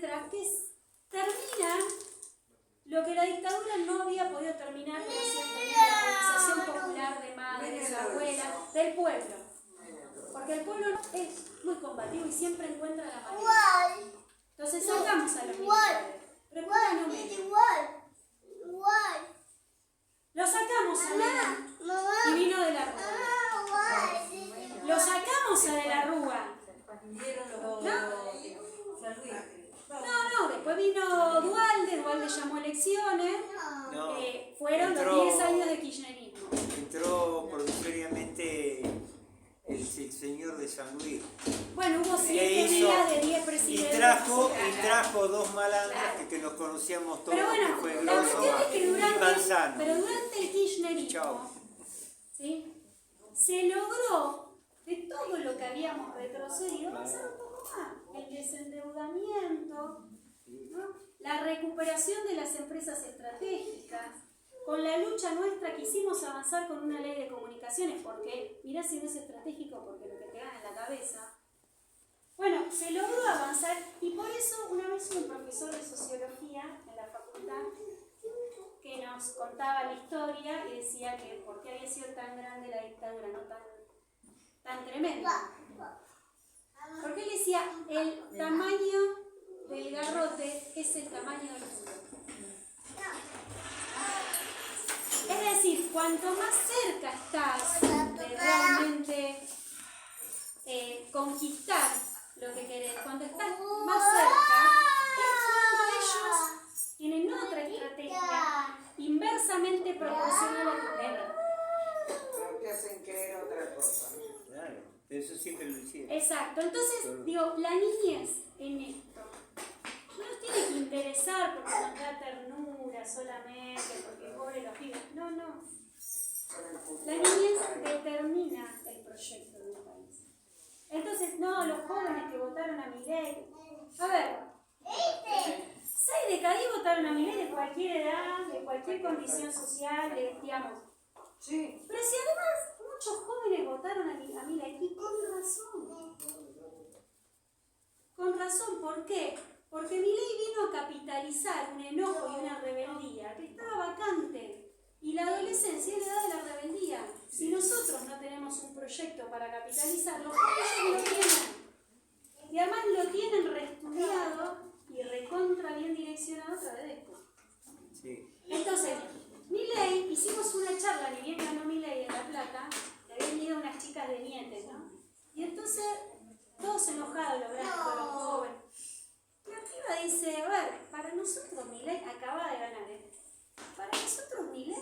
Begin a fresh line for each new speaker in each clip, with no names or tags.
muestra que termina lo que la dictadura no había podido terminar, que era la organización popular de madres, abuelas, del pueblo. Porque el pueblo es muy combativo y siempre encuentra la manera. Entonces sacamos a los militares. Lo sacamos a Menem y vino de la Rúa. Lo sacamos a De la Rúa. No, después vino Duhalde llamó elecciones, fueron los 10 años de kirchnerismo.
Entró provisoriamente el señor de San Luis.
Bueno, hubo 7 días de 10 presidentes.
Y trajo 2 malandras que nos conocíamos todos,
pero bueno,
que fue
la
Grosso
cuestión es que
y Manzano.
pero durante el kirchnerismo, ¿sí?, se logró, de todo lo que habíamos retrocedido, avanzar un poco más. El desendeudamiento, ¿no?, la recuperación de las empresas estratégicas. Con la lucha nuestra quisimos avanzar con una ley de comunicaciones, porque mirá si no es estratégico, porque lo que te gana en la cabeza. Bueno, se logró avanzar y por eso una vez un profesor de sociología en la facultad que nos contaba la historia y decía que por qué había sido tan grande la dictadura, no tan tremenda. Porque él decía, el tamaño del garrote es el tamaño del culo. Es decir, cuanto más cerca estás de realmente conquistar lo que querés, cuando estás más cerca, es cuando ellos tienen otra estrategia inversamente proporcional a tu guerra.
Pero te hacen creer otra cosa.
Claro, eso siempre lo hicieron.
Exacto, entonces, digo, la niñez en esto no nos tiene que interesar porque nos da ternura solamente, porque pobre los pibes. No. La niñez determina el proyecto de un país. Entonces, no, los jóvenes que votaron a Milei. A ver, 6 de cada 10 votaron a Milei de cualquier edad, de cualquier condición social, digamos.
Sí.
Pero si además muchos jóvenes votaron a Milei, y con razón. Con razón, ¿por qué? Porque Milei vino a capitalizar un enojo y una rebeldía que estaba vacante. Y la adolescencia es la edad de la rebeldía. Si nosotros no tenemos un proyecto para capitalizarlo, ellos lo tienen. Y además lo tienen reestudiado y recontra bien direccionado a través de esto.
Sí.
Entonces, Milei, hicimos una charla, ni bien ganó Milei en La Plata, le habían ido unas chicas de Nietes, ¿no? Y entonces, todos enojados, los grandes, los jóvenes. La piba dice, a ver, para nosotros Milei acaba de ganar, ¿eh? Para nosotros Milei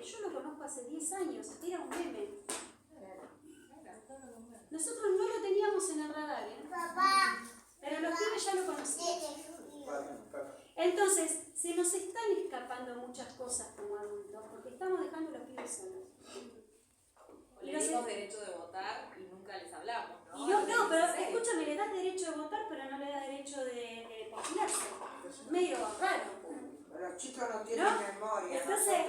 yo lo conozco hace 10 años, era un meme. Nosotros no lo teníamos en el radar, ¿eh? Pero los pibes ya lo conocían. Entonces, se nos están escapando muchas cosas como adultos, porque estamos dejando a los pibes solos.
Le dimos derecho de votar y nunca les hablamos, ¿no?
No, pero escúchame, le das derecho de votar, pero no le das derecho de postularse. Medio raro.
Los chicos no tienen memoria.
Entonces,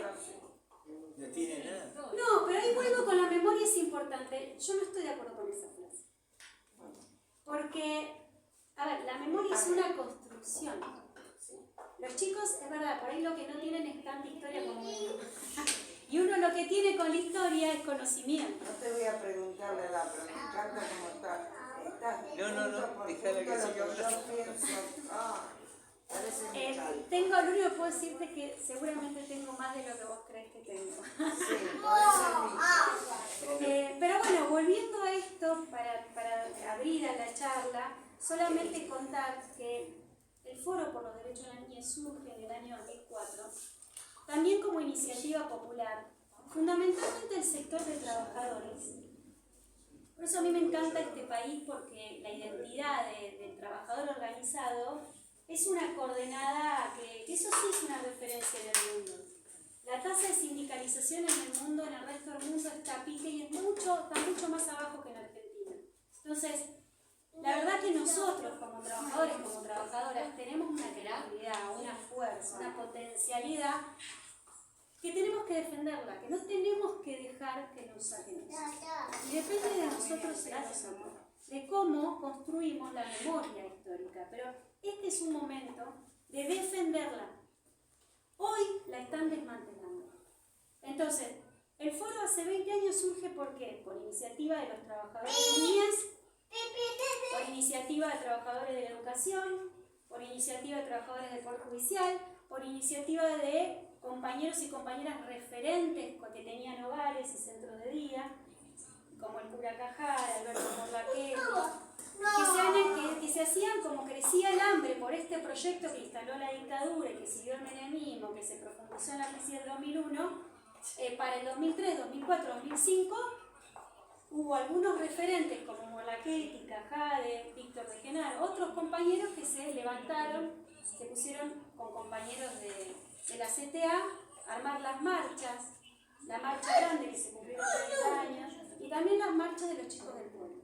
No tiene nada.
no, pero ahí vuelvo con la memoria, es importante. Yo no estoy de acuerdo con esa frase. Porque, a ver, la memoria es una construcción. Los chicos, es verdad, por ahí lo que no tienen es tanta historia como uno. Y uno lo que tiene con la historia es conocimiento.
No te voy a preguntar la edad, pero me encanta cómo está.
No, déjala que siga hablando.
Lo único que puedo decirte es que seguramente tengo más de lo que vos crees que tengo.
Sí,
Pero bueno, volviendo a esto, para abrir a la charla, solamente contar que el Foro por los Derechos de la Niñez surge en el año 2004, también como iniciativa popular, fundamentalmente el sector de trabajadores. Por eso a mí me encanta este país, porque la identidad del trabajador organizado es una coordenada que eso sí es una referencia en el mundo. La tasa de sindicalización en el mundo, en el resto del mundo, está a pique y está mucho más abajo que en Argentina. Entonces, la verdad que nosotros como trabajadores, como trabajadoras, tenemos una creatividad, una fuerza, una potencialidad que tenemos que defenderla, que no tenemos que dejar que nos saquen. Y depende de nosotros, de cómo construimos la memoria histórica. Pero este es un momento de defenderla. Hoy la están desmantelando. Entonces, el foro hace 20 años surge ¿por qué? Por iniciativa de los trabajadores de niñez, por iniciativa de trabajadores de la educación, por iniciativa de trabajadores del Poder Judicial, por iniciativa de compañeros y compañeras referentes que tenían hogares y centros de día, como el cura Cajara, Alberto Morlaquetti, que se hacían como crecía el hambre por este proyecto que instaló la dictadura y que siguió el menemismo, que se profundizó en la crisis del 2001, para el 2003, 2004, 2005, hubo algunos referentes como Morlaquetti, Cajade, Víctor de Genaro, otros compañeros que se levantaron, se pusieron con compañeros de la CTA a armar las marchas, la marcha grande que se cumplieron 30 años, y también las marchas de los chicos del pueblo.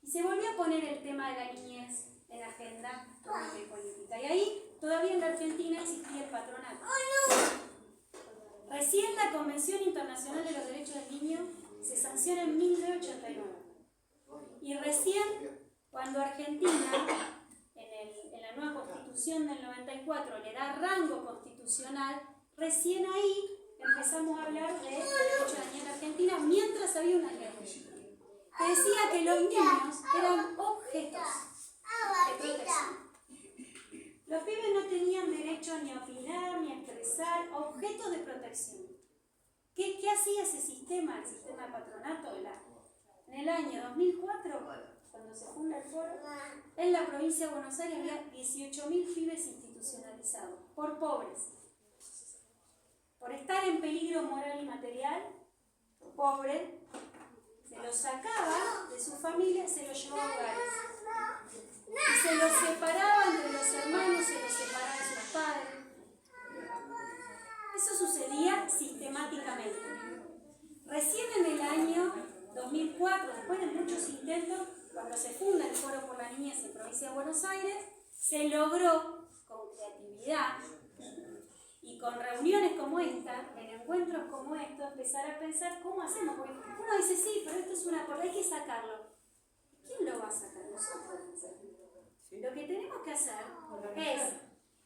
Y se volvió a poner el tema de la niñez en agenda pública y política. Y ahí todavía en la Argentina existía el patronato. Recién la Convención Internacional de los Derechos del Niño se sanciona en 1989. Y recién cuando Argentina, en la nueva Constitución del 94, le da rango constitucional, recién ahí empezamos a hablar de derecho de la niñez en Argentina, mientras había una ley que decía que los niños eran objetos de protección. Los pibes no tenían derecho ni a opinar, ni a expresar, objetos de protección. ¿Qué hacía ese sistema, el sistema de patronato? En el año 2004, cuando se funda el foro, en la provincia de Buenos Aires había 18.000 pibes institucionalizados, por pobres. Por estar en peligro moral y material, pobre, se los sacaba de su familia, se los llevaba a hogares. Y se los separaba entre los hermanos, se los separaba de sus padres. Eso sucedía sistemáticamente. Recién en el año 2004, después de muchos intentos, cuando se funda el Foro por la Niñez en Provincia de Buenos Aires, se logró, con creatividad y con reuniones como esta, en encuentros como estos, empezar a pensar cómo hacemos. Porque uno dice, sí, pero esto es una cosa, hay que sacarlo. ¿Quién lo va a sacar? Nosotros. Lo que tenemos que hacer es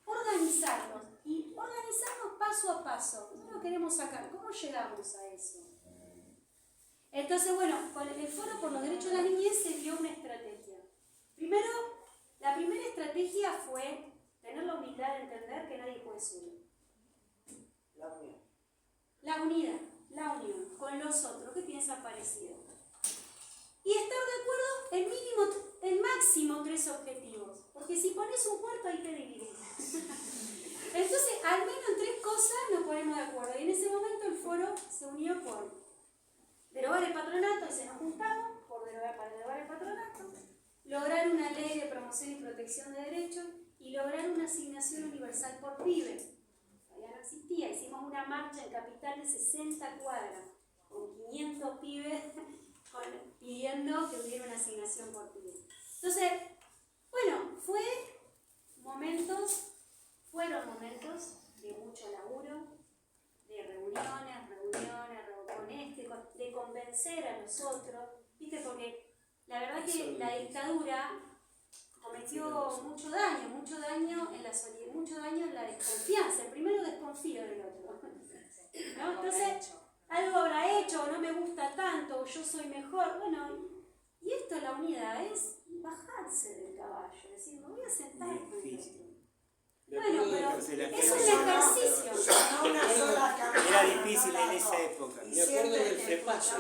organizarnos y organizarnos paso a paso. No lo queremos sacar. ¿Cómo llegamos a eso? Entonces, bueno, con el Foro por los Derechos de la Niñez se dio una estrategia. Primero, la primera estrategia fue tener la humildad de entender que nadie puede solo. La unidad, la unión con los otros que piensan parecido. Y estar de acuerdo el máximo 3 objetivos. Porque si pones un cuarto ahí te divides. Entonces, al menos en 3 cosas nos ponemos de acuerdo. Y en ese momento el foro se unió por derogar el patronato, y se nos juntamos para derogar el patronato, lograr una ley de promoción y protección de derechos y lograr una asignación universal por pibe. Todavía no existía. Hicimos una marcha en Capital de 60 cuadras con 500 pibes pidiendo que hubiera una asignación por pibe. Entonces, bueno, fueron momentos de mucho laburo, de reuniones, de convencer a los otros, ¿viste? Porque la verdad que la dictadura cometió mucho daño en la solidaridad, mucho daño en la desconfianza. El primero desconfío del otro, ¿no? Entonces, algo habrá hecho, o no me gusta tanto, o yo soy mejor. Bueno, y esto, la unidad, es bajarse del caballo, decir, me voy a sentar con el otro. Bueno, pero es un ejercicio.
Era difícil en esa época.
Me acuerdo del frepaso.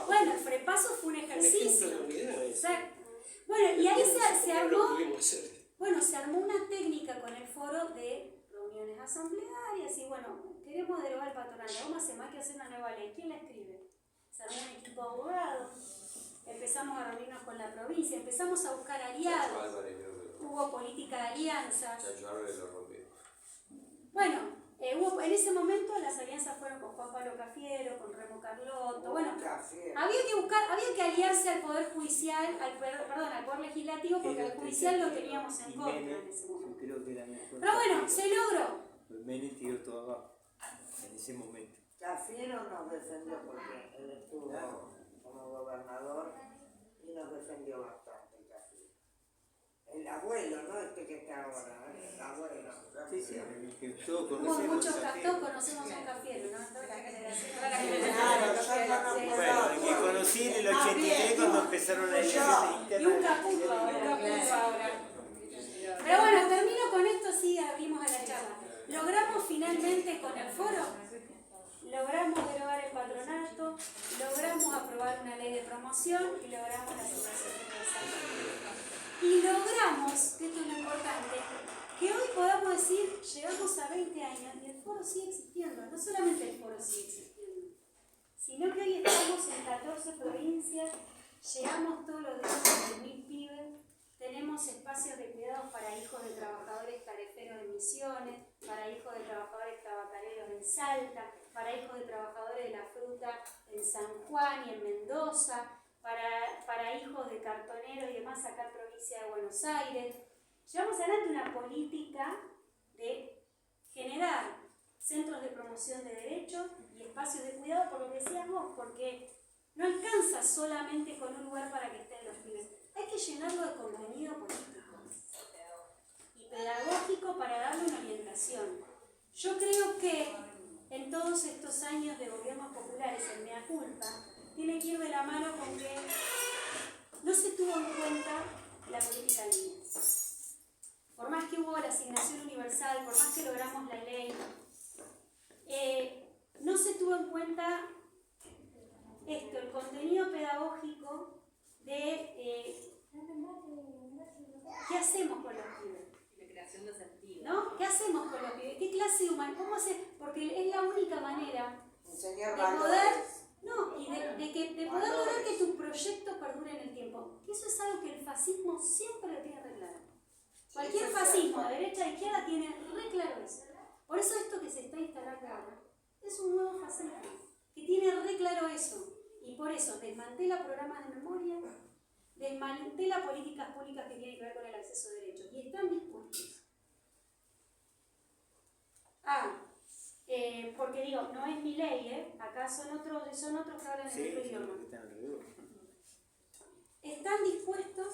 Bueno, el frepaso fue un ejercicio. Exacto. Bueno, y ahí se armó una técnica con el foro de reuniones asamblearias y bueno, queremos derogar el patronato, vamos a hacer más que hacer una nueva ley. ¿Quién la escribe? Se armó un equipo de abogados, empezamos a reunirnos con la provincia, empezamos a buscar aliados, hubo política de alianza. Bueno, en ese momento las alianzas fueron con Juan Pablo Cafiero, con Remo Carlotto. Bueno, había que aliarse al Poder Judicial, al Poder Legislativo, porque al Judicial lo teníamos en contra en ese momento. Pero bueno, se logró.
Menem tiró todo abajo en ese momento.
Cafiero nos defendió porque él estuvo como gobernador y nos defendió bastante casi. El abuelo, no este que está ahora, el abuelo.
Sí, sí, que todos
Hubo
conocemos.
muchos
Cafiero.
todos conocemos a un Cafiero, ¿no? Toda la generación.
Claro, nosotros no
Sí.
Bueno, el que conocí en el 83 cuando empezaron las elecciones
Y un
internas.
caputo ahora. Pero bueno, termino con esto, sí, abrimos a la charla. Logramos finalmente con el foro, logramos derogar el patronato, logramos aprobar una ley de promoción y logramos la asignación universal. Y logramos, que esto es lo importante, que hoy podamos decir, llegamos a 20 años y el foro sigue existiendo. No solamente el foro sigue existiendo, sino que hoy estamos en 14 provincias, llegamos todos los días a 10.000 pibes, tenemos espacios de cuidados para hijos de trabajadores tareferos de Misiones, para hijos de trabajadores tabacaleros en Salta, para hijos de trabajadores de la fruta en San Juan y en Mendoza, para hijos de cartoneros y demás acá en provincia de Buenos Aires. Llevamos adelante una política de generar centros de promoción de derechos y espacios de cuidado, por lo que decías vos, porque no alcanza solamente con un lugar para que estén los pibes. Hay que llenarlo de contenido político y pedagógico para darle una orientación. Yo creo que en todos estos años de gobiernos populares, el mea culpa, tiene que ir de la mano con que no se tuvo en cuenta la política de niñez. Por más que hubo la asignación universal, por más que logramos la ley, no se tuvo en cuenta esto, el contenido pedagógico de qué hacemos con los pibes.
La creación de sentido.
¿No? ¿Qué hacemos con los pibes? ¿Qué clase de humanidad? ¿Cómo hacer? Porque es la única manera
Enseñar
de poder,
valores.
no, y de poder lograr que tus proyectos perduren en el tiempo. Que eso es algo que el fascismo siempre lo tiene re claro. Cualquier
Eso es
fascismo,
cierto.
de derecha a izquierda, tiene re claro eso. Por eso esto que se está instalando ahora es un nuevo fascismo que tiene re claro eso. Y por eso desmantela programas de memoria, desmantela políticas públicas que tienen que ver con el acceso a derechos. Y están dispuestos porque digo, no es mi ley, acá son otros que hablan en
Sí,
otro
sí,
idioma.
están alrededor.
Están dispuestos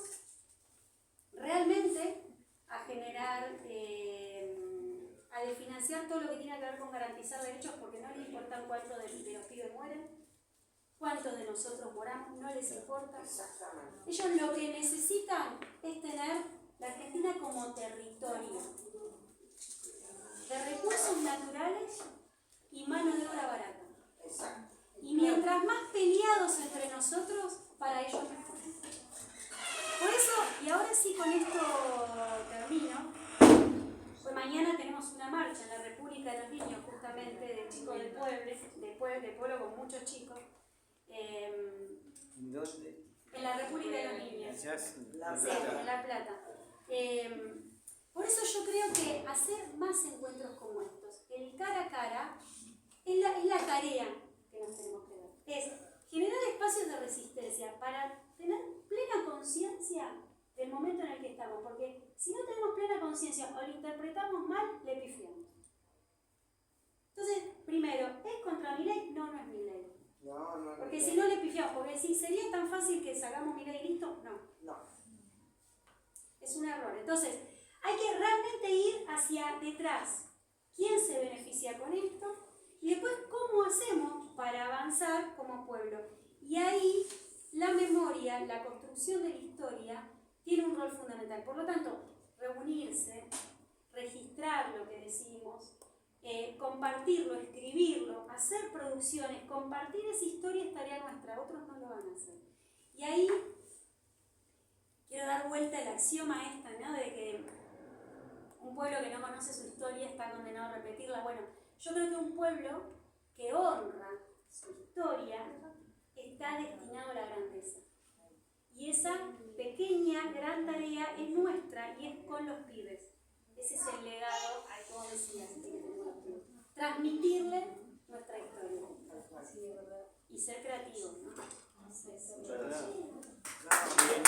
realmente a generar, a desfinanciar todo lo que tiene que ver con garantizar derechos, porque no les importa cuántos de los pibes mueren, cuántos de nosotros moramos, no les importa.
Exactamente.
Ellos lo que necesitan es tener la Argentina como territorio de recursos naturales y mano de obra barata.
Exacto.
Y mientras más peleados entre nosotros, para ellos mejor. Por eso, y ahora sí con esto termino, pues mañana tenemos una marcha en la República de los Niños, justamente de chicos del pueblo con muchos chicos,
¿Dónde?
en la República de los Niños.
Allá sí.
Sí, en La Plata. Por eso yo creo que hacer más encuentros como estos, el cara a cara, es la tarea que nos tenemos que dar. Es generar espacios de resistencia para tener plena conciencia del momento en el que estamos. Porque si no tenemos plena conciencia o lo interpretamos mal, le pifiamos. Entonces, primero, ¿es contra mi ley? No, no es mi ley.
No.
Porque si no le pifiamos, porque si sería tan fácil que sacamos mi ley y listo, no.
No.
Es un error. Entonces, hay que realmente ir hacia detrás. ¿Quién se beneficia con esto? Y después, ¿cómo hacemos para avanzar como pueblo? Y ahí, la memoria, la construcción de la historia, tiene un rol fundamental. Por lo tanto, reunirse, registrar lo que decimos, compartirlo, escribirlo, hacer producciones, compartir esa historia es tarea nuestra, otros no lo van a hacer. Y ahí quiero dar vuelta al axioma esta, ¿no? De que un pueblo que no conoce su historia está condenado a repetirla. Bueno, yo creo que un pueblo que honra su historia está destinado a la grandeza. Y esa pequeña, gran tarea es nuestra y es con los pibes. Ese es el legado, como decías, que tenemos los pibes. Transmitirle nuestra historia. Sí, de verdad. Y ser creativos, ¿no? Ser creativos.
Bien.